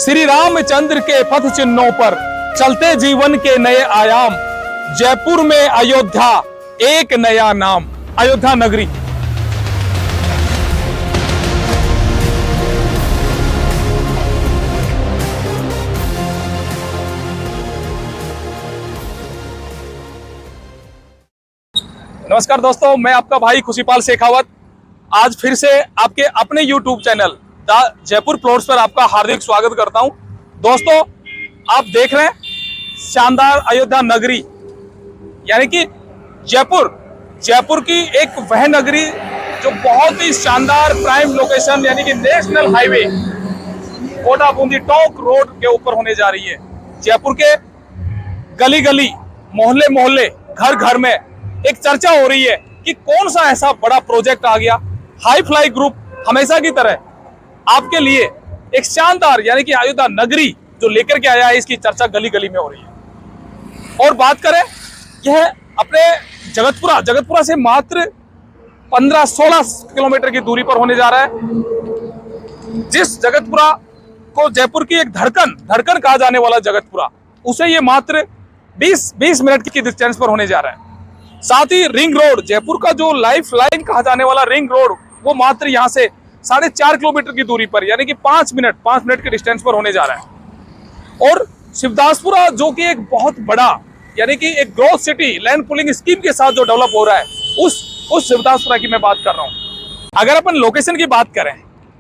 श्री रामचंद्र के पथ चिन्हों पर चलते जीवन के नए आयाम। जयपुर में अयोध्या एक नया नाम, अयोध्या नगरी। नमस्कार दोस्तों, मैं आपका भाई खुशीपाल शेखावत आज फिर से आपके अपने YouTube channel the Jaipur plots पर आपका हार्दिक स्वागत करता हूं। दोस्तों, आप देख रहे हैं शानदार अयोध्या नगरी, यानी कि जयपुर की एक वह नगरी जो बहुत ही शानदार प्राइम लोकेशन यानी कि national highway Kota Bundi Tonk road के ऊपर होने जा रही है। जयपुर के गली गली, मोहल्ले मोहल्ले, घर घर में एक चर्चा हो रही है कि कौन सा ऐसा बड़ा प्रोजेक्ट आ गया। हाई फ्लाई ग्रुप हमेशा की तरह आपके लिए एक शानदार यानी कि अयोध्या नगरी जो लेकर के आया है, इसकी चर्चा गली गली में हो रही है। और बात करें, यह अपने जगतपुरा से मात्र 15-16 किलोमीटर की दूरी पर होने जा रहा है। जिस जगतपुरा को जयपुर की एक धड़कन कहा जाने वाला जगतपुरा, उसे ये मात्र 20 मिनट की डिस्टेंस पर होने जा रहा है। साथ ही रिंग रोड, जयपुर का जो लाइफ लाइन कहा जाने वाला रिंग रोड, वो मात्र यहाँ से 4.5 किलोमीटर की दूरी पर यानी कि 5 मिनट के डिस्टेंस पर होने जा रहा है। और शिवदासपुरा जो कि एक बहुत बड़ा यानी कि एक growth city land pooling scheme के साथ जो डेवलप हो रहा है, उस शिवदासपुरा की मैं बात कर रहा हूँ। अगर अपन लोकेशन की बात करें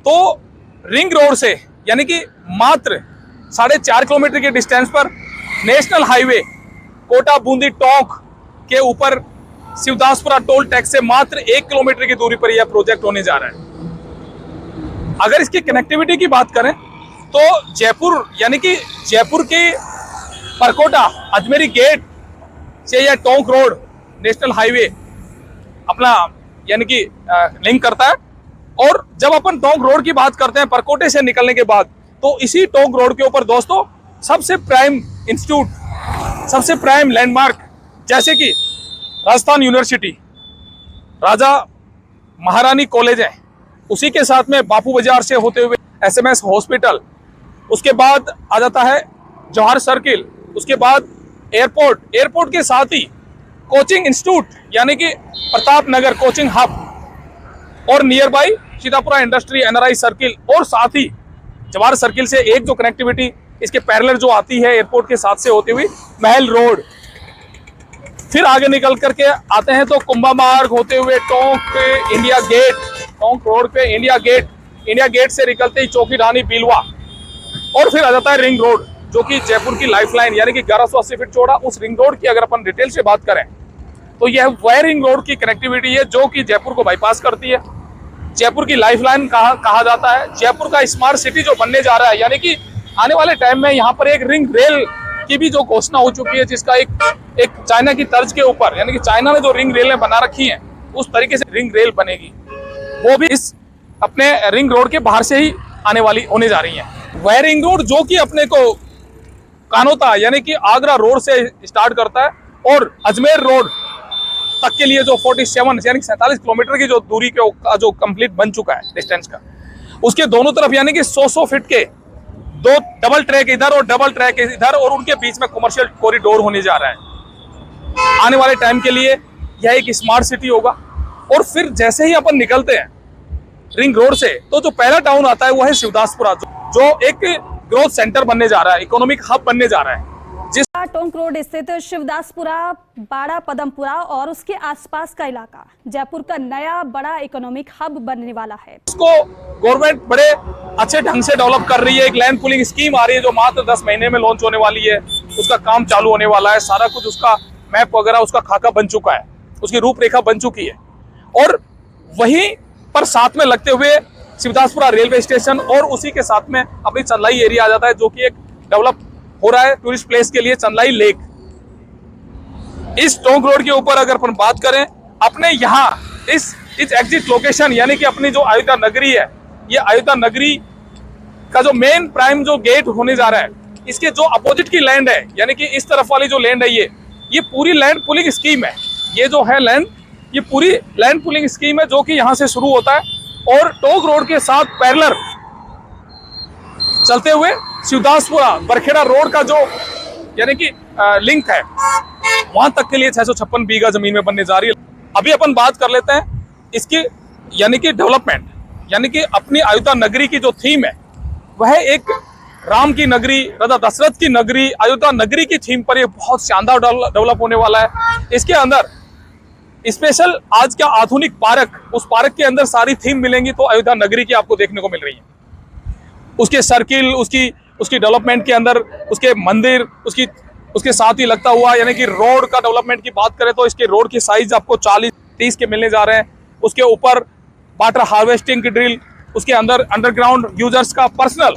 तो रिंग रोड से यानी कि मात्र 4.5 किलोमीटर के डिस्टेंस पर नेशनल हाईवे कोटा बूंदी टोंक के ऊपर शिवदासपुरा टोल टैक्स से मात्र 1 किलोमीटर की दूरी पर यह प्रोजेक्ट होने जा रहा है। अगर इसकी कनेक्टिविटी की बात करें तो जयपुर यानी कि जयपुर के परकोटा अजमेरी गेट से यह टोंक रोड नेशनल हाईवे अपना यानी कि लिंक करता है। और जब अपन टोंक रोड की बात करते हैं परकोटे से निकलने के बाद, तो इसी टोंक रोड के ऊपर दोस्तों सबसे प्राइम इंस्टीट्यूट, सबसे प्राइम लैंडमार्क जैसे कि राजस्थान यूनिवर्सिटी, राजा महारानी कॉलेज है, उसी के साथ में बापू बाजार से होते हुए SMS हॉस्पिटल, उसके बाद आ जाता है जवाहर सर्किल, उसके बाद एयरपोर्ट के साथ ही कोचिंग इंस्टीट्यूट यानी कि प्रताप नगर कोचिंग हब, और near by Sitapura industry NRI circle, और साथ ही जवाहर सर्किल से एक जो कनेक्टिविटी इसके पैरेलल जो आती है एयरपोर्ट के साथ से होती हुई महल रोड। फिर आगे निकल करके आते हैं तो कुंभा मार्ग होते हुए Tonk India Gate, Tonk road पे इंडिया गेट से निकलते ही चौकी ढाणी बिलवा, और फिर आ जाता है रिंग रोड जो कि जयपुर की लाइफलाइन यानी कि 1180 फीट चौड़ा। उस रिंग रोड की अगर अपन डिटेल से बात करें तो यह वह रिंग रोड की कनेक्टिविटी है जो कि जयपुर को बाईपास करती है। जयपुर की लाइफलाइन कहा जाता है। जयपुर का स्मार्ट सिटी जो बनने जा रहा है, यानी कि आने वाले टाइम में यहाँ पर एक रिंग रेल की भी जो घोषणा हो चुकी है, जिसका एक चाइना की तर्ज के ऊपर यानी कि चाइना ने जो रिंग रेलें बना रखी हैं उस तरीके से रिंग रेल बनेगी, वो भी इस अपने रिंग रोड के बाहर से ही आने वाली होने जा रही है। वह रिंग रोड जो कि अपने को कानोता यानी कि आगरा रोड से स्टार्ट करता है और अजमेर रोड तक के लिए जो 47 यानी 47 किलोमीटर की जो दूरी का जो कंप्लीट बन चुका है डिस्टेंस का, उसके दोनों तरफ यानी कि 100 फीट के 2 डबल ट्रैक इधर और डबल ट्रैक इधर, और उनके बीच में कमर्शियल कॉरिडोर होने जा रहा है। आने वाले टाइम के लिए यह एक स्मार्ट सिटी होगा। और फिर जैसे ही अपन निकलते हैं रिंग रोड से तो जो पहला टाउन आता है वो है शिवदासपुरा, जो एक ग्रोथ सेंटर बनने जा रहा है, इकोनॉमिक हब बनने जा रहा है। टोंक रोड स्थित शिवदासपुरा, बाड़ा पदमपुरा और उसके आसपास का इलाका जयपुर का नया बड़ा इकोनॉमिक हब बनने वाला है। उसको गवर्नमेंट बड़े अच्छे ढंग से डेवलप कर रही है। एक लैंड पूलिंग स्कीम आ रही है जो मात्र 10 महीने में लॉन्च होने वाली है। उसका काम चालू होने वाला है। सारा कुछ उसका मैप वगैरह उसका खाका बन चुका है, उसकी रूपरेखा बन चुकी है। और वहीं पर साथ में लगते हुए शिवदासपुरा रेलवे स्टेशन और उसी के साथ में अपनी चंदलाई एरिया आ जाता है, जो कि एक डेवलप हो रहा है टूरिस्ट प्लेस के लिए, चंदलाई लेक। इस टोंक रोड के ऊपर अगर अपन बात करें अपने यहाँ इस एग्जिट लोकेशन यानी कि अपनी जो अयोध्या नगरी है, ये अयोध्या नगरी का जो मेन प्राइम जो गेट होने जा रहा है, इसके जो अपोजिट की लैंड है यानी कि इस तरफ वाली जो लैंड है, ये पूरी लैंड पूलिंग स्कीम है। ये जो है लैंड, ये पूरी लैंड पूलिंग स्कीम है जो कि यहाँ से शुरू होता है और टोंक रोड के साथ पैरेलल चलते हुए शिवदासपुरा बरखेड़ा रोड का जो यानी कि लिंक है, वहां तक के लिए 656 बीघा जमीन में बनने जा रही है। अभी अपन बात कर लेते हैं इसकी यानी कि डेवलपमेंट, यानी कि अपनी अयोध्या नगरी की जो थीम है वह एक राम की नगरी, राजा दशरथ की नगरी, अयोध्या नगरी की थीम पर ये बहुत शानदार डेवलप होने वाला है। इसके अंदर स्पेशल आज का आधुनिक पार्क, उस पार्क के अंदर सारी थीम मिलेंगी तो अयोध्या नगरी की आपको देखने को मिल रही है। उसके सर्किल, उसकी डेवलपमेंट के अंदर उसके मंदिर, उसके साथ ही लगता हुआ यानी कि रोड का डेवलपमेंट की बात करें तो इसके रोड की साइज आपको 40-30 के मिलने जा रहे हैं। उसके ऊपर वाटर हार्वेस्टिंग की ड्रिल, उसके अंदर अंडरग्राउंड यूजर्स का पर्सनल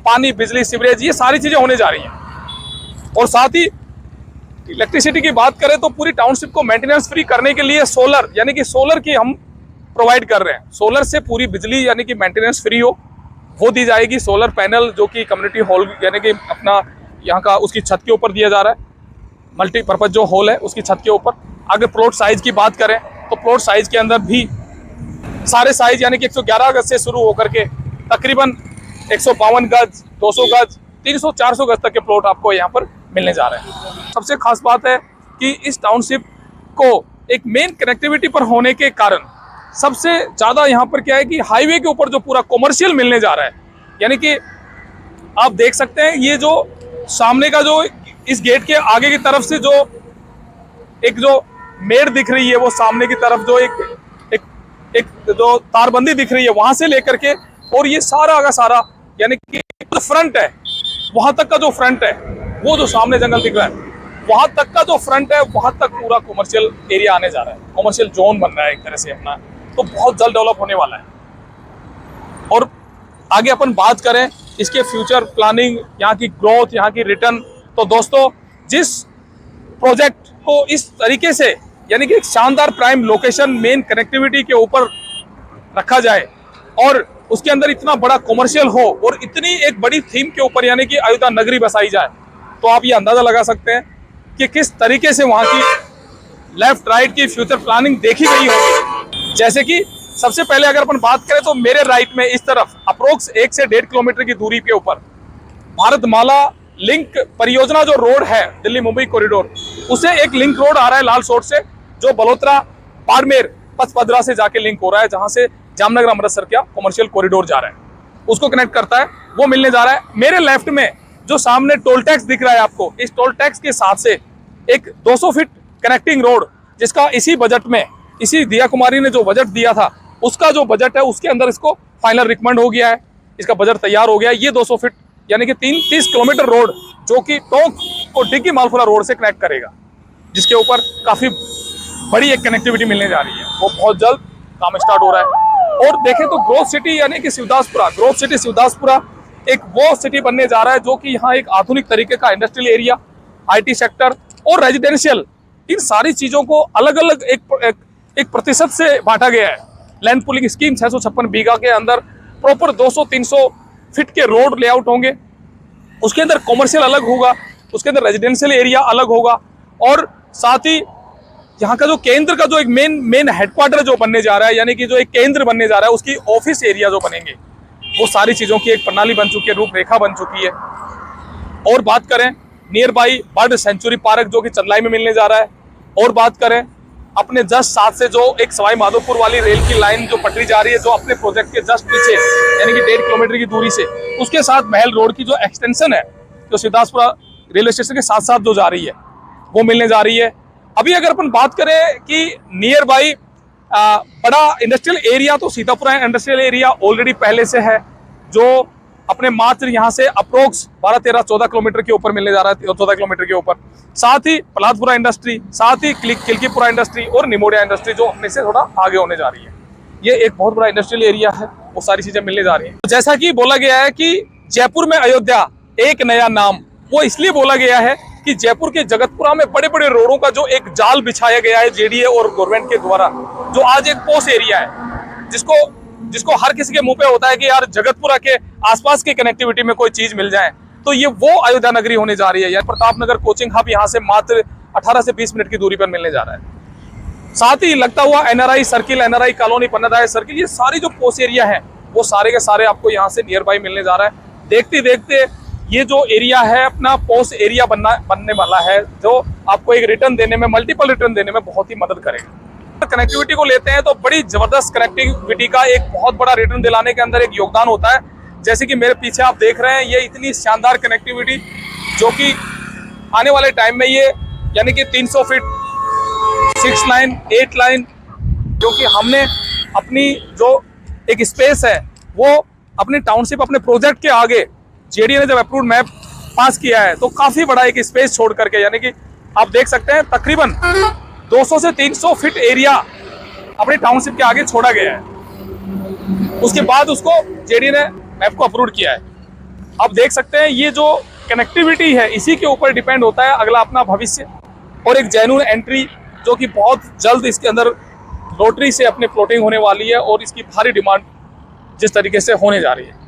पानी, बिजली, सीवरेज, ये सारी चीजें होने जा रही हैं। और साथ ही इलेक्ट्रिसिटी की बात करें तो पूरी टाउनशिप को मेंटेनेंस फ्री करने के लिए सोलर यानी कि सोलर की हम प्रोवाइड कर रहे हैं। सोलर से पूरी बिजली यानी कि मेंटेनेंस फ्री वो दी जाएगी। सोलर पैनल जो कि कम्युनिटी हॉल यानी कि अपना यहाँ का उसकी छत के ऊपर दिया जा रहा है, मल्टीपर्पज जो हॉल है उसकी छत के ऊपर। अगर प्लॉट साइज की बात करें तो प्लॉट साइज के अंदर भी सारे साइज यानी कि 111 गज से शुरू होकर के तकरीबन 152 गज, 200 गज, 300-400 गज तक के प्लॉट आपको यहाँ पर मिलने जा रहे हैं। सबसे खास बात है कि इस टाउनशिप को एक मेन कनेक्टिविटी पर होने के कारण सबसे ज्यादा यहाँ पर क्या है कि हाईवे के ऊपर जो पूरा कॉमर्शियल मिलने जा रहा है, यानी कि आप देख सकते हैं ये जो सामने का जो इस गेट के आगे की तरफ से जो मेड़ दिख रही है, वो सामने की तरफ जो एक जो तारबंदी दिख रही है वहां से लेकर के और ये सारा का सारा यानी कि फ्रंट है, वहां तक का जो फ्रंट है, वो जो सामने जंगल दिख रहा है वहां तक का जो फ्रंट है वहां तक पूरा कॉमर्शियल एरिया आने जा रहा है, कॉमर्शियल जोन बन रहा है एक तरह से अपना, तो बहुत जल्द डेवलप होने वाला है। और आगे अपन बात करें इसके फ्यूचर प्लानिंग, यहाँ की ग्रोथ, यहाँ की रिटर्न, तो दोस्तों जिस प्रोजेक्ट को इस तरीके से यानी कि एक शानदार प्राइम लोकेशन मेन कनेक्टिविटी के ऊपर रखा जाए और उसके अंदर इतना बड़ा कॉमर्शियल हो और इतनी एक बड़ी थीम के ऊपर यानी कि अयोध्या नगरी बसाई जाए, तो आप ये अंदाजा लगा सकते हैं कि किस तरीके से वहां की लेफ्ट राइट की फ्यूचर प्लानिंग देखी गई होगी। जैसे कि सबसे पहले अगर अपन बात करें तो मेरे राइट में इस तरफ अप्रोक्स 1 से 1.5 किलोमीटर की दूरी के ऊपर भारतमाला लिंक परियोजना जो रोड है दिल्ली मुंबई कॉरिडोर, उसे एक लिंक रोड आ रहा है लाल सोट से जो बलोत्रा बाड़मेर पचपदरा से जाके लिंक हो रहा है, जहां से जामनगर अमृतसर का कॉमर्शियल कॉरिडोर जा रहा है, उसको कनेक्ट करता है, वो मिलने जा रहा है। मेरे लेफ्ट में जो सामने टोल टैक्स दिख रहा है आपको, इस टोल टैक्स के साथ से एक 200 फीट कनेक्टिंग रोड, जिसका इसी बजट में, इसी दिया कुमारी ने जो बजट दिया था उसका जो बजट है उसके अंदर इसको फाइनल रिकमेंड हो गया है, इसका बजट तैयार हो गया है। ये 200 फीट यानी कि 30 किलोमीटर रोड जो कि टोंक को डिग्गी मालपुरा रोड से कनेक्ट करेगा, जिसके ऊपर काफी बड़ी एक कनेक्टिविटी मिलने जा रही है, वो बहुत जल्द काम स्टार्ट हो रहा है। और देखें तो ग्रोथ सिटी यानी कि शिवदासपुरा, ग्रोथ सिटी शिवदासपुरा एक वो सिटी बनने जा रहा है जो कि यहाँ एक आधुनिक तरीके का इंडस्ट्रियल एरिया, IT सेक्टर और रेजिडेंशियल, इन सारी चीजों को अलग अलग एक प्रतिशत से बांटा गया है। लैंड पूलिंग स्कीम 656 बीघा के अंदर प्रॉपर 200-300 फीट के रोड लेआउट होंगे, उसके अंदर कॉमर्शियल अलग होगा, उसके अंदर रेजिडेंशियल एरिया अलग होगा, और साथ ही यहाँ का जो केंद्र का जो एक मेन हेडक्वार्टर जो बनने जा रहा है, यानी कि जो एक केंद्र बनने जा रहा है, उसकी ऑफिस एरिया जो बनेंगे, वो सारी चीजों की एक प्रणाली बन चुकी है, रूपरेखा बन चुकी है। और बात करें near by bird sanctuary park जो कि चंदलाई में मिलने जा रहा है, और बात करें अपने जस्ट साथ से जो एक सवाई माधोपुर वाली रेल की लाइन जो पटरी जा रही है, जो अपने प्रोजेक्ट के जस्ट पीछे यानी कि 1.5 किलोमीटर की दूरी से, उसके साथ महल रोड की जो एक्सटेंशन है जो शिवदासपुरा रेलवे स्टेशन के साथ साथ जो जा रही है, वो मिलने जा रही है। अभी अगर अपन बात करें कि नियर बाई बड़ा इंडस्ट्रियल एरिया, तो सीतापुरा इंडस्ट्रियल एरिया ऑलरेडी पहले से है, जो अपने मात्र यहाँ से अप्रोक्स 12-13-14 किलोमीटर के ऊपर मिलने जा रहा है, 14 किलोमीटर के ऊपर। साथ ही प्रहलादपुरा इंडस्ट्री, साथ ही किलकीपुरा इंडस्ट्री और निमोडिया इंडस्ट्री जो अपने से थोड़ा आगे होने जा रही है। ये एक बहुत बड़ा इंडस्ट्रियल एरिया है, वो सारी चीजें मिलने जा रही है। तो जैसा कि बोला गया है कि जयपुर में अयोध्या एक नया नाम, वो इसलिए बोला गया है कि जयपुर के जगतपुरा में बड़े बड़े रोडों का जो एक जाल बिछाया गया है JDA और गवर्नमेंट के द्वारा, जो आज एक पोस्ट एरिया है, जिसको हर किसी के मुंह पे होता है कि यार जगतपुरा के आसपास की कनेक्टिविटी में कोई चीज मिल जाए, तो ये वो अयोध्या नगरी होने जा रही है। यार प्रतापनगर कोचिंग हब यहाँ से मात्र 18 से 20 मिनट की दूरी पर मिलने जा रहा है। साथ ही लगता हुआ NRI सर्किल, NRI कॉलोनी, पन्नादाय सर्किल, ये सारी जो पोस्ट एरिया है वो सारे के सारे आपको यहाँ से नियर बाई मिलने जा रहा है। देखते देखते ये जो एरिया है अपना पोस्ट एरिया बनने वाला है, जो आपको एक रिटर्न देने में, मल्टीपल रिटर्न देने में बहुत ही मदद करेगा। कनेक्टिविटी को लेते हैं तो बड़ी जबरदस्त कनेक्टिविटी का एक बहुत बड़ा रिटर्न दिलाने के अंदर एक योगदान होता है। जैसे कि मेरे पीछे आप देख रहे हैं, ये इतनी शानदार कनेक्टिविटी जो कि आने वाले टाइम में ये यानी कि 300 फीट 6 लाइन 8 लाइन, क्योंकि हमने अपनी जो एक स्पेस है वो अपनी टाउनशिप अपने प्रोजेक्ट के आगे जेडीए ने जब अप्रूव्ड मैप पास किया है तो काफी बड़ा एक स्पेस छोड़ करके, यानी कि आप देख सकते हैं तकरीबन 200 से 300 फीट एरिया अपनी टाउनशिप के आगे छोड़ा गया है। उसके बाद उसको जेडीए ने मैप को अप्रूव किया है। आप देख सकते हैं ये जो कनेक्टिविटी है इसी के ऊपर डिपेंड होता है अगला अपना भविष्य और एक जेन्युइन एंट्री, जो कि बहुत जल्द इसके अंदर लॉटरी से अपने प्लॉटिंग होने वाली है और इसकी भारी डिमांड जिस तरीके से होने जा रही है।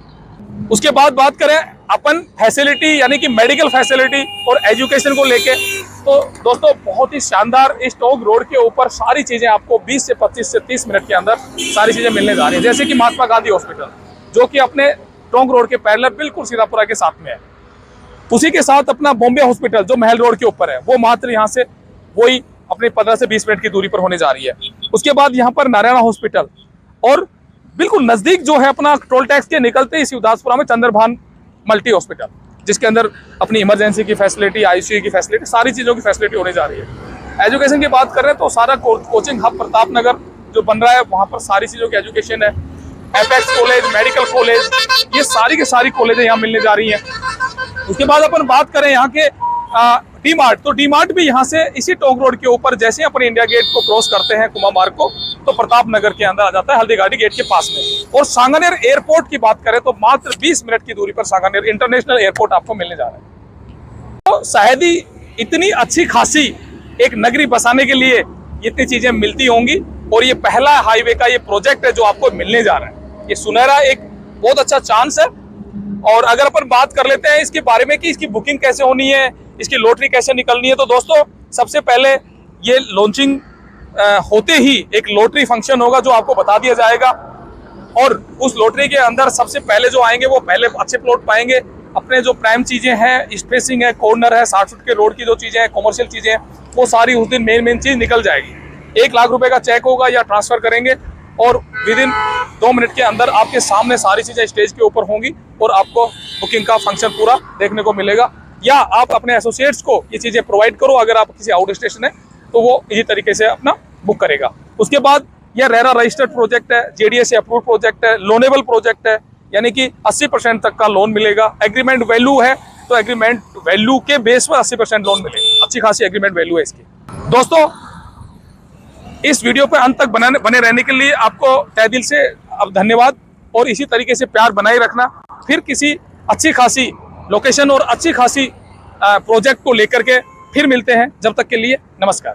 उसके बाद बात करें अपन फैसिलिटी यानी कि मेडिकल फैसिलिटी और एजुकेशन को लेके, तो दोस्तों बहुत ही शानदार इस टोंक रोड के ऊपर सारी चीज़ें आपको 20 से 25 से 30 मिनट के अंदर सारी चीज़ें मिलने जा रही है। जैसे कि महात्मा गांधी हॉस्पिटल जो कि अपने टोंक रोड के पैरेलल बिल्कुल सीतापुरा के साथ में है। उसी के साथ अपना बॉम्बे हॉस्पिटल जो महल रोड के ऊपर है, वो मात्र यहाँ से वही अपने 15 से 20 मिनट की दूरी पर होने जा रही है। उसके बाद यहाँ पर नारायण हॉस्पिटल और बिल्कुल नजदीक जो है अपना टोल टैक्स के निकलते ही शिवदासपुरा में चंद्रभान मल्टी हॉस्पिटल, जिसके अंदर अपनी इमरजेंसी की फैसिलिटी, आईसीयू की फैसिलिटी, सारी चीज़ों की फैसिलिटी होने जा रही है। एजुकेशन की बात कर रहे हैं तो सारा कोचिंग हब प्रताप नगर जो बन रहा है, वहाँ पर सारी चीज़ों की एजुकेशन है। एपेक्स कॉलेज, मेडिकल कॉलेज, ये सारी की सारी कॉलेजें यहाँ मिलने जा रही हैं। उसके बाद अपन बात करें यहाँ के डी मार्ट, तो डी मार्ट भी यहाँ से इसी टोंक रोड के ऊपर जैसे अपन इंडिया गेट को क्रॉस करते हैं कुमा मार्ग को, तो प्रताप नगर के अंदर आ जाता है हल्दीघाटी गेट के पास में। और सांगानेर एयरपोर्ट की बात करें तो मात्र 20 मिनट की दूरी पर सांगानेर इंटरनेशनल एयरपोर्ट आपको मिलने जा रहा है। तो शायद ही इतनी अच्छी खासी एक नगरी बसाने के लिए इतनी चीजें मिलती होंगी, और ये पहला हाईवे का ये प्रोजेक्ट है जो आपको मिलने जा रहा है। ये सुनहरा एक बहुत अच्छा चांस है। और अगर अपन बात कर लेते हैं इसके बारे में कि इसकी बुकिंग कैसे होनी है, इसकी लॉटरी कैसे निकलनी है, तो दोस्तों सबसे पहले ये लॉन्चिंग होते ही एक लॉटरी फंक्शन होगा जो आपको बता दिया जाएगा, और उस लॉटरी के अंदर सबसे पहले जो आएंगे वो पहले अच्छे प्लॉट पाएंगे। अपने जो प्राइम चीजें हैं, स्पेसिंग है, कॉर्नर है, 60 फुट के रोड की जो चीजें हैं, कॉमर्शियल चीजें हैं, वो सारी उस दिन मेन चीज निकल जाएगी। 1 लाख रुपए का चेक होगा या ट्रांसफर करेंगे और विद इन 2 मिनट के अंदर आपके सामने सारी चीजें स्टेज के ऊपर होंगी और आपको बुकिंग का फंक्शन पूरा देखने को मिलेगा। या आप अपने एसोसिएट्स को ये चीजें प्रोवाइड करो, अगर आप किसी आउट स्टेशन है तो वो इसी तरीके से अपना बुक करेगा। उसके बाद यह रेरा रजिस्टर्ड प्रोजेक्ट है, जेडीए से अप्रूव प्रोजेक्ट है, लोनेबल प्रोजेक्ट है, यानी कि 80% तक का लोन मिलेगा। एग्रीमेंट वैल्यू है तो एग्रीमेंट वैल्यू के बेस पर 80% लोन मिलेगा। अच्छी खासी एग्रीमेंट वैल्यू है इसकी। दोस्तों इस वीडियो पर अंत तक बने रहने के लिए आपको तहे दिल से अब धन्यवाद, और इसी तरीके से प्यार बनाए रखना। फिर किसी अच्छी खासी लोकेशन और अच्छी खासी प्रोजेक्ट को लेकर के फिर मिलते हैं। जब तक के लिए नमस्कार।